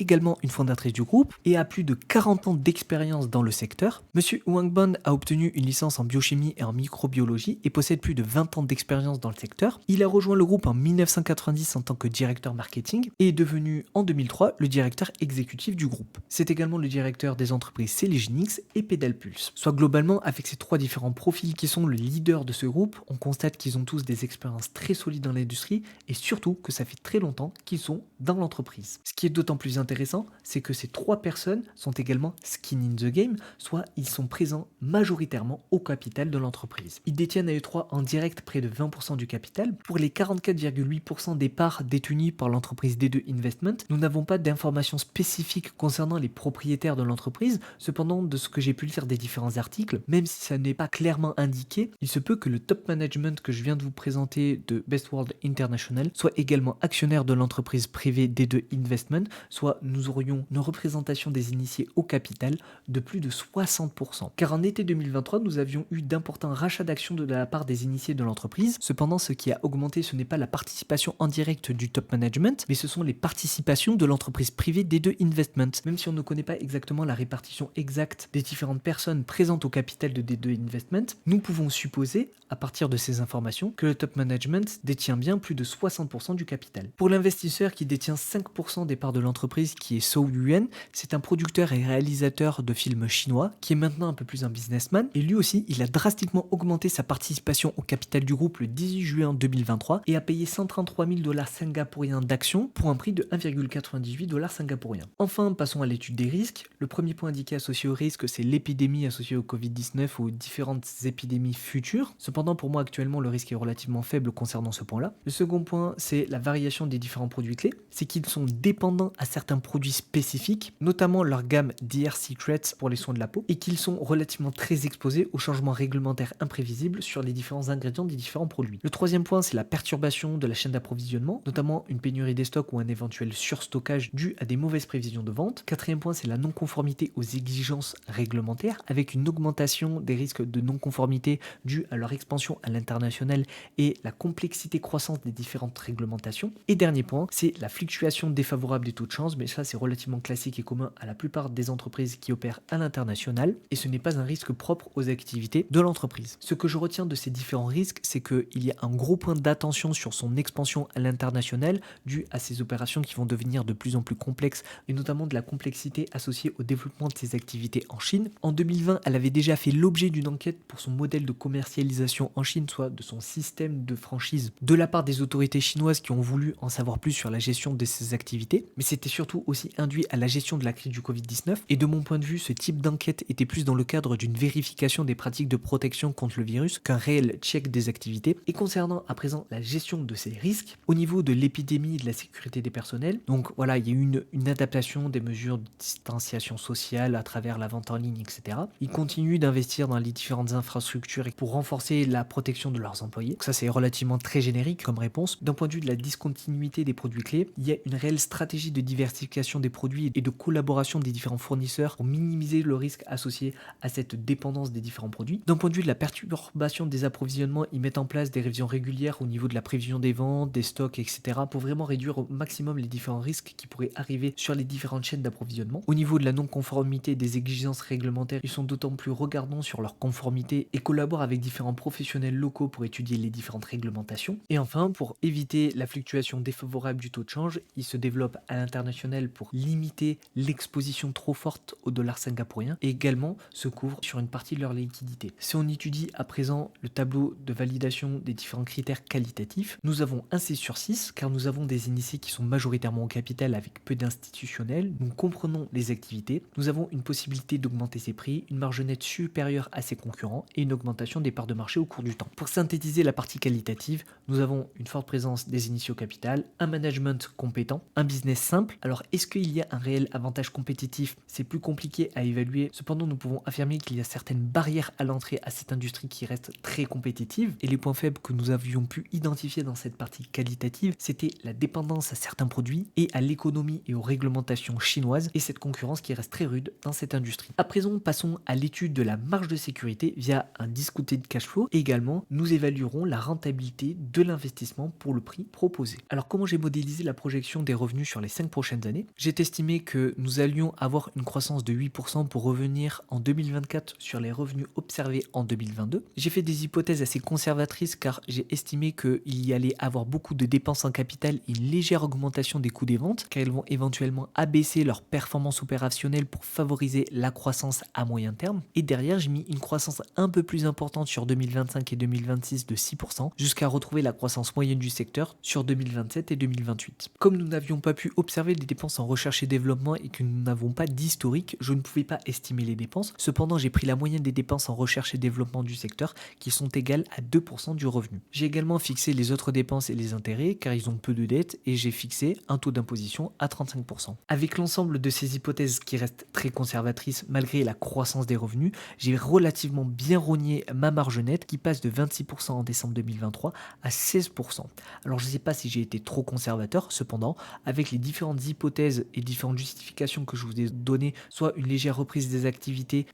également une fondatrice du groupe et a plus de 40 ans d'expérience dans le secteur. Monsieur Wang Bon a obtenu une licence en biochimie et en microbiologie et possède plus de 20 ans d'expérience dans le secteur. Il a rejoint le groupe en 1990 en tant que directeur marketing et est devenu en 2003 le directeur exécutif du groupe. C'est également le directeur des entreprises Celigenix et Pedalpulse. Soit globalement, avec ces trois différents profils qui sont le leader de ce groupe, on constate qu'ils ont tous des expériences très solides dans l'industrie et surtout que ça fait très longtemps qu'ils sont dans l'entreprise. Ce qui est d'autant plus intéressant, c'est que ces trois personnes sont également skin in the game, soit ils sont présents majoritairement au capital de l'entreprise. Ils détiennent à eux trois en direct près de 20% du capital. Pour les 44,8% des parts détenues par l'entreprise D2 Investment, nous n'avons pas d'informations spécifiques concernant les propriétaires de l'entreprise. Cependant, de ce que j'ai pu lire des différents articles, même si ça n'est pas clairement indiqué, il se peut que le top management que je viens de vous présenter de Bestworld International soit également actionnaire de l'entreprise privée D2 Investment, soit nous aurions une représentation des initiés au capital de plus de 60%. Car en été 2023, nous avions eu d'importants rachats d'actions de la part des initiés de l'entreprise. Cependant, ce qui a augmenté, ce n'est pas la participation en direct du top management, mais ce sont les participations de l'entreprise privée D2 Investment. Même si on ne connaît pas exactement la répartition exacte des différentes personnes présentes au capital de D2 Investment, nous pouvons supposer, à partir de ces informations, que le top management détient bien plus de 60% du capital. Pour l'investisseur qui détient 5% des parts de l'entreprise, qui est Zhou Yuan, c'est un producteur et réalisateur de films chinois, qui est maintenant un peu plus un businessman, et lui aussi, il a drastiquement augmenté sa participation au capital du groupe le 18 juin 2023 et a payé 133 000 $ singapouriens d'actions pour un prix de 1,98 $ singapouriens. Enfin, passons à l'étude des risques. Le premier point indiqué associé au risque, c'est l'épidémie associée au Covid-19 ou aux différentes épidémies futures. Cependant, pour moi, actuellement, le risque est relativement faible concernant ce point-là. Le second point, c'est la variation des différents produits clés. C'est qu'ils sont dépendants à certains produits spécifiques, notamment leur gamme Dear Secrets pour les soins de la peau, et qu'ils sont relativement très exposés aux changements réglementaires imprévisibles sur les différents ingrédients des différents produits. Le troisième point, c'est la perturbation de la chaîne d'approvisionnement, notamment une pénurie des stocks ou un éventuel surstockage dû à des mauvaises prévisions de vente. Quatrième point, c'est la non-conformité aux exigences réglementaires, avec une augmentation des risques de non-conformité due à leur expansion à l'international et la complexité croissante des différentes réglementations. Et dernier point, c'est la fluctuation défavorable des taux de change, mais ça c'est relativement classique et commun à la plupart des entreprises qui opèrent à l'international, et ce n'est pas un risque propre aux activités de l'entreprise. Ce que je retiens de ces différents risques, c'est qu'il y a un gros point d'attention sur son expansion à l'international dû à ces opérations qui vont devenir de plus en plus complexes et notamment de la complexité associée au développement de ses activités en Chine. En 2020, elle avait déjà fait l'objet d'une enquête pour son modèle de commercialisation en Chine, soit de son système de franchise, de la part des autorités chinoises qui ont voulu en savoir plus sur la gestion de ses activités, mais c'était surtout aussi induit à la gestion de la crise du Covid-19, et de mon point de vue, ce type d'enquête était plus dans le cadre d'une vérification des pratiques de protection contre le virus qu'un réel check des activités. Et concernant à présent la gestion de ces risques, au niveau de l'épidémie et de la sécurité des personnels, donc voilà, il y a eu une adaptation des mesures de distanciation sociale à travers la vente en ligne, etc. Ils continuent d'investir dans les différentes infrastructures pour renforcer la protection de leurs employés. Donc ça, c'est relativement très générique comme réponse. D'un point de vue de la discontinuité des produits clés, il y a une réelle stratégie de diversification des produits et de collaboration des différents fournisseurs pour minimiser le risque associé à cette dépendance des différents produits. D'un point de vue de la perturbation des approvisionnements, ils mettent en place des révisions régulières au niveau de la prévision des ventes, des stocks, etc. pour vraiment réduire au maximum les différents risques qui pourraient arriver sur les différentes chaînes d'approvisionnement. Au niveau de la non-conformité des exigences réglementaires, ils sont d'autant plus regardants sur leur conformité conformité et collabore avec différents professionnels locaux pour étudier les différentes réglementations. Et enfin, pour éviter la fluctuation défavorable du taux de change, il se développe à l'international pour limiter l'exposition trop forte au dollar singapourien et également se couvre sur une partie de leur liquidité. Si on étudie à présent le tableau de validation des différents critères qualitatifs, nous avons un 6 sur 6 car nous avons des initiés qui sont majoritairement au capital avec peu d'institutionnels. Nous comprenons les activités, nous avons une possibilité d'augmenter ses prix, une marge nette supérieure à ses concurrents et une augmentation des parts de marché au cours du temps. Pour synthétiser la partie qualitative, nous avons une forte présence des initiés au capital, un management compétent, un business simple. Alors est-ce qu'il y a un réel avantage compétitif? C'est plus compliqué à évaluer, cependant nous pouvons affirmer qu'il y a certaines barrières à l'entrée à cette industrie qui reste très compétitive et les points faibles que nous avions pu identifier dans cette partie qualitative, c'était la dépendance à certains produits et à l'économie et aux réglementations chinoises et cette concurrence qui reste très rude dans cette industrie. À présent, passons à l'étude de la marge de sécurité via un discounted cash flow. Et également, nous évaluerons la rentabilité de l'investissement pour le prix proposé. Alors, comment j'ai modélisé la projection des revenus sur les 5 prochaines années? J'ai estimé que nous allions avoir une croissance de 8% pour revenir en 2024 sur les revenus observés en 2022. J'ai fait des hypothèses assez conservatrices car j'ai estimé qu'il y allait avoir beaucoup de dépenses en capital et une légère augmentation des coûts des ventes car ils vont éventuellement abaisser leur performance opérationnelle pour favoriser la croissance à moyen terme. Et derrière, j'ai mis une croissance un peu plus importante sur 2025 et 2026 de 6% jusqu'à retrouver la croissance moyenne du secteur sur 2027 et 2028. Comme nous n'avions pas pu observer les dépenses en recherche et développement et que nous n'avons pas d'historique, je ne pouvais pas estimer les dépenses. Cependant, j'ai pris la moyenne des dépenses en recherche et développement du secteur qui sont égales à 2% du revenu. J'ai également fixé les autres dépenses et les intérêts car ils ont peu de dettes et j'ai fixé un taux d'imposition à 35%. Avec l'ensemble de ces hypothèses qui restent très conservatrices malgré la croissance des revenus, j'ai relativement bien rogné ma marge nette qui passe de 26% en décembre 2023 à 16%. Alors je ne sais pas si j'ai été trop conservateur, cependant, avec les différentes hypothèses et différentes justifications que je vous ai données, soit une légère reprise des activités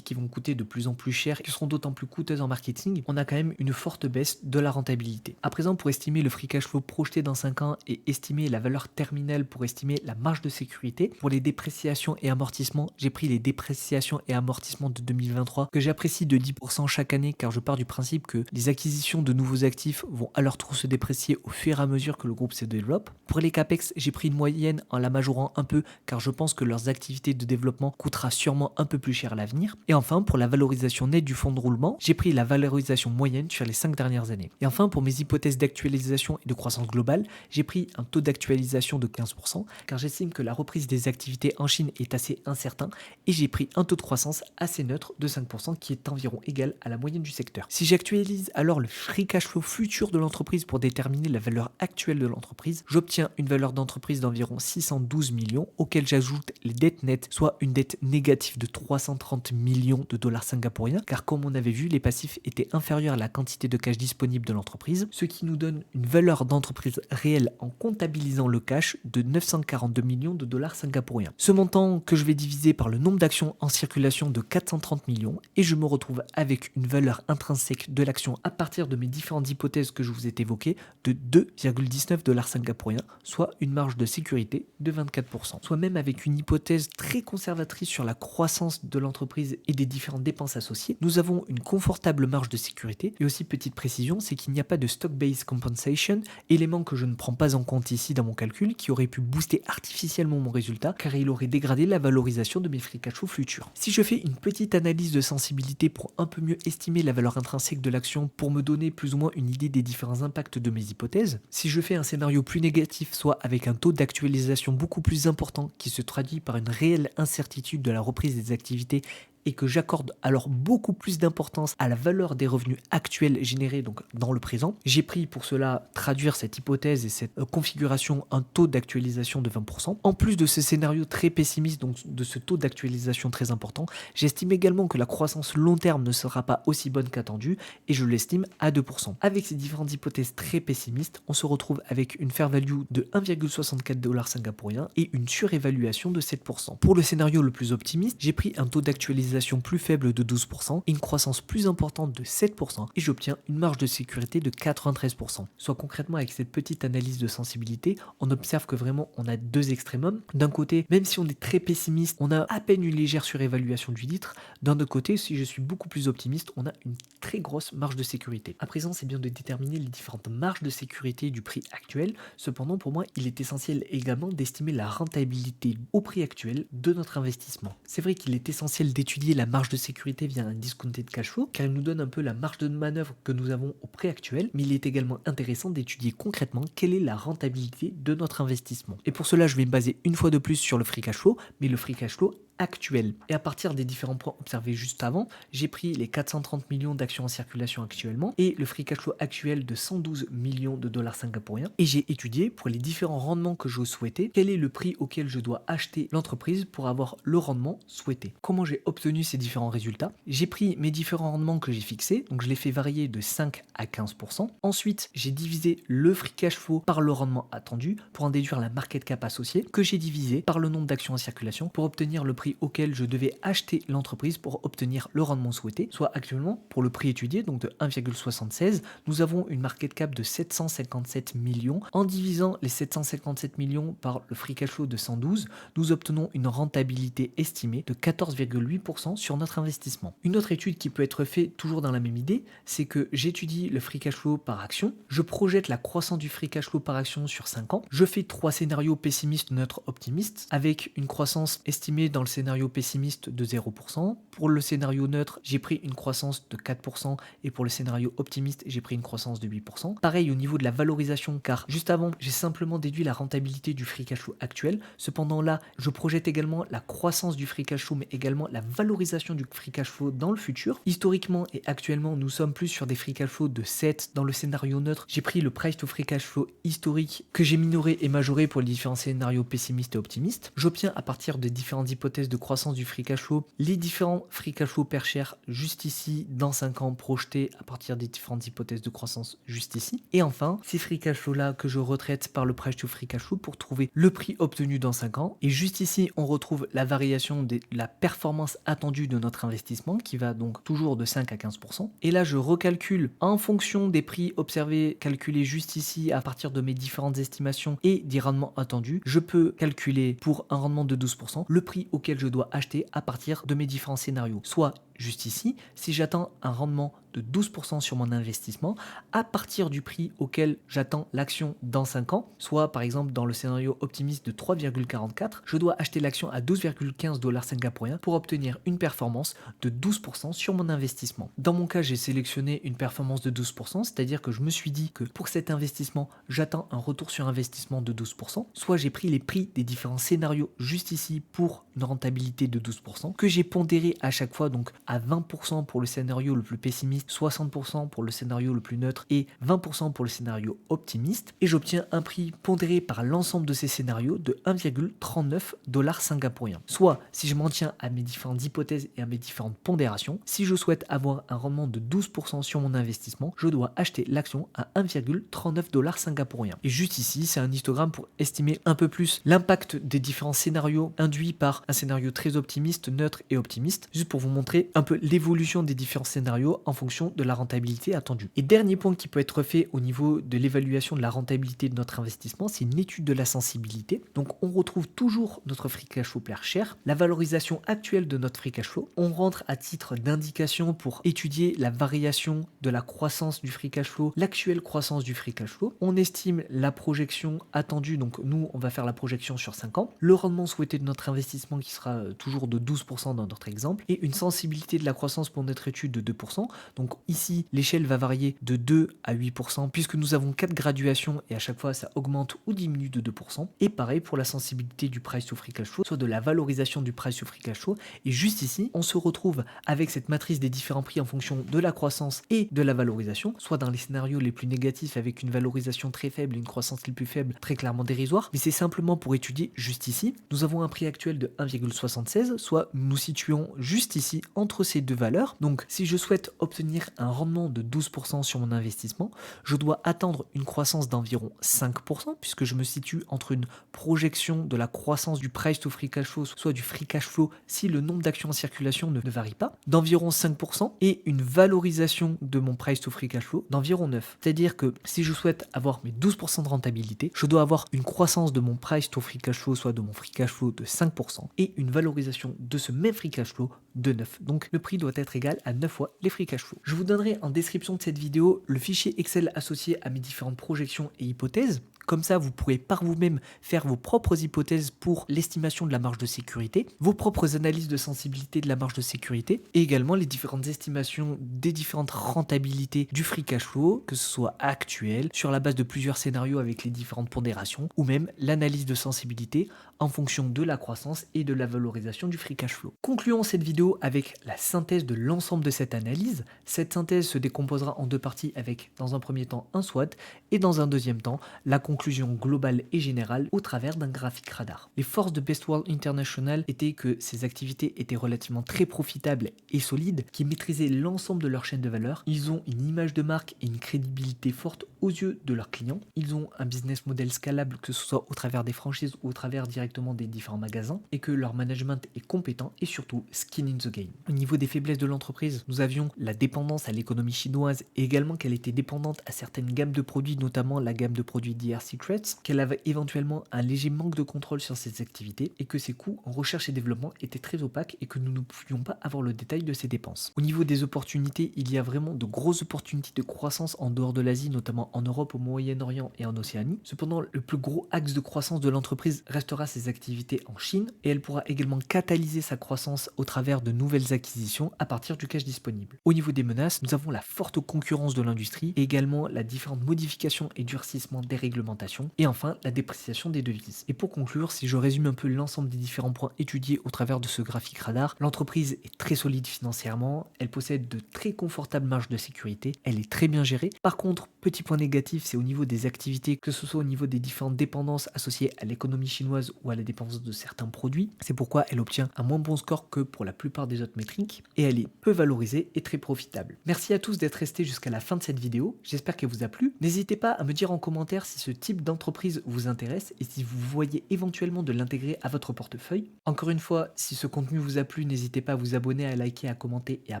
qui vont coûter de plus en plus cher, qui seront d'autant plus coûteuses en marketing, on a quand même une forte baisse de la rentabilité. À présent, pour estimer le free cash flow projeté dans 5 ans et estimer la valeur terminale pour estimer la marge de sécurité, pour les dépréciations et amortissements, j'ai pris les dépréciations et amortissements de 2023 que j'apprécie de 10% chaque année car je pars du principe que les acquisitions de nouveaux actifs vont à leur tour se déprécier au fur et à mesure que le groupe se développe. Pour les capex, j'ai pris une moyenne en la majorant un peu car je pense que leurs activités de développement coûtera sûrement un peu plus cher à l'avenir. Et enfin, pour la valorisation nette du fonds de roulement, j'ai pris la valorisation moyenne sur les 5 dernières années. Et enfin, pour mes hypothèses d'actualisation et de croissance globale, j'ai pris un taux d'actualisation de 15% car j'estime que la reprise des activités en Chine est assez incertain et j'ai pris un taux de croissance assez neutre de 5% qui est environ égal à la moyenne du secteur. Si j'actualise alors le free cash flow futur de l'entreprise pour déterminer la valeur actuelle de l'entreprise, j'obtiens une valeur d'entreprise d'environ 612 millions auquel j'ajoute les dettes nettes, soit une dette négative de 330 millions de dollars singapouriens car comme on avait vu, les passifs étaient inférieurs à la quantité de cash disponible de l'entreprise, ce qui nous donne une valeur d'entreprise réelle en comptabilisant le cash de 942 millions de dollars singapouriens. Ce montant que je vais diviser par le nombre d'actions en circulation de 430 millions et je me retrouve avec une valeur intrinsèque de l'action à partir de mes différentes hypothèses que je vous ai évoquées de 2,19 dollars singapouriens, soit une marge de sécurité de 24%. Soit même avec une hypothèse très conservatrice sur la croissance de l'entreprise et des différentes dépenses associées, nous avons une confortable marge de sécurité. Et aussi petite précision, c'est qu'il n'y a pas de stock-based compensation, élément que je ne prends pas en compte ici dans mon calcul, qui aurait pu booster artificiellement mon résultat car il aurait dégradé la valorisation de mes free cash flow futurs. Si je fais une petite analyse de sensibilité pour un peu mieux estimer la valeur intrinsèque de l'action pour me donner plus ou moins une idée des différents impacts de mes hypothèses, si je fais un scénario plus négatif, soit avec un taux d'actualisation beaucoup plus important qui se traduit par une réelle incertitude de la reprise des activités et que j'accorde alors beaucoup plus d'importance à la valeur des revenus actuels générés donc dans le présent. J'ai pris pour cela traduire cette hypothèse et cette configuration un taux d'actualisation de 20%. En plus de ce scénario très pessimiste, donc de ce taux d'actualisation très important, j'estime également que la croissance long terme ne sera pas aussi bonne qu'attendue et je l'estime à 2%. Avec ces différentes hypothèses très pessimistes, on se retrouve avec une fair value de 1,64 dollars singapouriens et une surévaluation de 7%. Pour le scénario le plus optimiste, j'ai pris un taux d'actualisation valorisation plus faible de 12% et une croissance plus importante de 7% et j'obtiens une marge de sécurité de 93%. Soit concrètement avec cette petite analyse de sensibilité, on observe que vraiment on a deux extrémums. D'un côté, même si on est très pessimiste, on a à peine une légère surévaluation du titre. D'un autre côté, si je suis beaucoup plus optimiste, on a une très grosse marge de sécurité. À présent, c'est bien de déterminer les différentes marges de sécurité du prix actuel. Cependant, pour moi, il est essentiel également d'estimer la rentabilité au prix actuel de notre investissement. C'est vrai qu'il est essentiel d'étudier la marge de sécurité via un discounted cash flow, car il nous donne un peu la marge de manœuvre que nous avons au prix actuel, mais il est également intéressant d'étudier concrètement quelle est la rentabilité de notre investissement. Et pour cela, je vais me baser une fois de plus sur le free cash flow, mais le free cash flow actuel. Et à partir des différents points observés juste avant, j'ai pris les 430 millions d'actions en circulation actuellement et le free cash flow actuel de 112 millions de dollars singapouriens et j'ai étudié pour les différents rendements que je souhaitais, quel est le prix auquel je dois acheter l'entreprise pour avoir le rendement souhaité. Comment j'ai obtenu ces différents résultats? J'ai pris mes différents rendements que j'ai fixés, donc je les fais varier de 5 à 15%. Ensuite, j'ai divisé le free cash flow par le rendement attendu pour en déduire la market cap associée que j'ai divisé par le nombre d'actions en circulation pour obtenir le prix auquel je devais acheter l'entreprise pour obtenir le rendement souhaité, soit actuellement pour le prix étudié, donc de 1,76, nous avons une market cap de 757 millions. En divisant les 757 millions par le free cash flow de 112, nous obtenons une rentabilité estimée de 14,8% sur notre investissement. Une autre étude qui peut être faite toujours dans la même idée, c'est que j'étudie le free cash flow par action, je projette la croissance du free cash flow par action sur 5 ans, je fais 3 scénarios pessimistes, neutres, optimistes, avec une croissance estimée dans le scénario pessimiste de 0%. Pour le scénario neutre, j'ai pris une croissance de 4% et pour le scénario optimiste, j'ai pris une croissance de 8%. Pareil au niveau de la valorisation, car juste avant, j'ai simplement déduit la rentabilité du free cash flow actuel. Cependant là, je projette également la croissance du free cash flow, mais également la valorisation du free cash flow dans le futur. Historiquement et actuellement, nous sommes plus sur des free cash flow de 7 dans le scénario neutre. J'ai pris le price to free cash flow historique que j'ai minoré et majoré pour les différents scénarios pessimistes et optimistes. J'obtiens à partir de différentes hypothèses de croissance du free cash flow, les différents free cash flow per share juste ici dans 5 ans projetés à partir des différentes hypothèses de croissance juste ici. Et enfin, ces free cash flow là que je retraite par le price to free cash flow pour trouver le prix obtenu dans 5 ans. Et juste ici, on retrouve la variation de la performance attendue de notre investissement qui va donc toujours de 5 à 15%. Et là, je recalcule en fonction des prix observés, calculés juste ici à partir de mes différentes estimations et des rendements attendus. Je peux calculer pour un rendement de 12% le prix auquel je dois acheter à partir de mes différents scénarios. Soit juste ici, si j'attends un rendement de 12% sur mon investissement à partir du prix auquel j'attends l'action dans 5 ans, soit par exemple dans le scénario optimiste de 3,44, je dois acheter l'action à 12,15 dollars singapouriens pour obtenir une performance de 12% sur mon investissement. Dans mon cas, j'ai sélectionné une performance de 12%, c'est-à-dire que je me suis dit que pour cet investissement, j'attends un retour sur investissement de 12%, soit j'ai pris les prix des différents scénarios juste ici pour une rentabilité de 12%, que j'ai pondéré à chaque fois donc à 20% pour le scénario le plus pessimiste, 60% pour le scénario le plus neutre et 20% pour le scénario optimiste. Et j'obtiens un prix pondéré par l'ensemble de ces scénarios de 1,39 dollars singapouriens. Soit, si je m'en tiens à mes différentes hypothèses et à mes différentes pondérations, si je souhaite avoir un rendement de 12% sur mon investissement, je dois acheter l'action à 1,39 dollars singapouriens. Et juste ici, c'est un histogramme pour estimer un peu plus l'impact des différents scénarios induits par un scénario très optimiste, neutre et optimiste, juste pour vous montrer un peu l'évolution des différents scénarios en fonction de la rentabilité attendue. Et dernier point qui peut être fait au niveau de l'évaluation de la rentabilité de notre investissement, c'est une étude de la sensibilité. Donc on retrouve toujours notre free cash flow per share, la valorisation actuelle de notre free cash flow. On rentre à titre d'indication pour étudier la variation de la croissance du free cash flow, l'actuelle croissance du free cash flow. On estime la projection attendue, donc nous on va faire la projection sur 5 ans, le rendement souhaité de notre investissement qui sera toujours de 12% dans notre exemple, et une sensibilité de la croissance pour notre étude de 2%. Donc ici, l'échelle va varier de 2 à 8% puisque nous avons 4 graduations et à chaque fois ça augmente ou diminue de 2%. Et pareil pour la sensibilité du price to free cash flow, soit de la valorisation du price to free cash flow. Et juste ici, on se retrouve avec cette matrice des différents prix en fonction de la croissance et de la valorisation, soit dans les scénarios les plus négatifs avec une valorisation très faible et une croissance les plus faible, très clairement dérisoire. Mais c'est simplement pour étudier juste ici. Nous avons un prix actuel de 1,76, soit nous nous situons juste ici entre ces deux valeurs. Donc si je souhaite obtenir obtenir un rendement de 12% sur mon investissement, je dois attendre une croissance d'environ 5%, puisque je me situe entre une projection de la croissance du price to free cash flow, soit du free cash flow si le nombre d'actions en circulation ne varie pas, d'environ 5%, et une valorisation de mon price to free cash flow d'environ 9%. C'est-à-dire que si je souhaite avoir mes 12% de rentabilité, je dois avoir une croissance de mon price to free cash flow, soit de mon free cash flow de 5%, et une valorisation de ce même free cash flow de 9. Donc le prix doit être égal à 9 fois les free cash flow. Je vous donnerai en description de cette vidéo le fichier Excel associé à mes différentes projections et hypothèses. Comme ça, vous pourrez par vous-même faire vos propres hypothèses pour l'estimation de la marge de sécurité, vos propres analyses de sensibilité de la marge de sécurité, et également les différentes estimations des différentes rentabilités du free cash flow, que ce soit actuel, sur la base de plusieurs scénarios avec les différentes pondérations, ou même l'analyse de sensibilité en fonction de la croissance et de la valorisation du free cash flow. Concluons cette vidéo avec la synthèse de l'ensemble de cette analyse. Cette synthèse se décomposera en deux parties avec, dans un premier temps, un SWOT et dans un deuxième temps, la conclusion globale et générale au travers d'un graphique radar. Les forces de Best World International étaient que ces activités étaient relativement très profitables et solides, qui maîtrisaient l'ensemble de leur chaîne de valeur. Ils ont une image de marque et une crédibilité forte aux yeux de leurs clients. Ils ont un business model scalable, que ce soit au travers des franchises ou au travers directement des différents magasins, et que leur management est compétent et surtout skin in the game. Au niveau des faiblesses de l'entreprise, nous avions la dépendance à l'économie chinoise et également qu'elle était dépendante à certaines gammes de produits, notamment la gamme de produits DR Secrets, qu'elle avait éventuellement un léger manque de contrôle sur ses activités et que ses coûts en recherche et développement étaient très opaques et que nous ne pouvions pas avoir le détail de ses dépenses. Au niveau des opportunités, il y a vraiment de grosses opportunités de croissance en dehors de l'Asie, notamment en Europe, au Moyen-Orient et en Océanie. Cependant, le plus gros axe de croissance de l'entreprise restera ses activités en Chine et elle pourra également catalyser sa croissance au travers de nouvelles acquisitions à partir du cash disponible. Au niveau des menaces, nous avons la forte concurrence de l'industrie et également la différente modification et durcissement des réglementations et enfin la dépréciation des devises. Et pour conclure, si je résume un peu l'ensemble des différents points étudiés au travers de ce graphique radar, l'entreprise est très solide financièrement, elle possède de très confortables marges de sécurité, elle est très bien gérée. Par contre, petit point négatif, c'est au niveau des activités, que ce soit au niveau des différentes dépendances associées à l'économie chinoise ou à la dépendance de certains produits. C'est pourquoi elle obtient un moins bon score que pour la plupart des autres métriques et elle est peu valorisée et très profitable. Merci à tous d'être restés jusqu'à la fin de cette vidéo, j'espère qu'elle vous a plu. N'hésitez pas à me dire en commentaire si ce type d'entreprise vous intéresse et si vous voyez éventuellement de l'intégrer à votre portefeuille. Encore une fois, si ce contenu vous a plu, n'hésitez pas à vous abonner, à liker, à commenter et à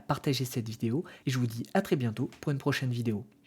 partager cette vidéo et je vous dis à très bientôt pour une prochaine vidéo.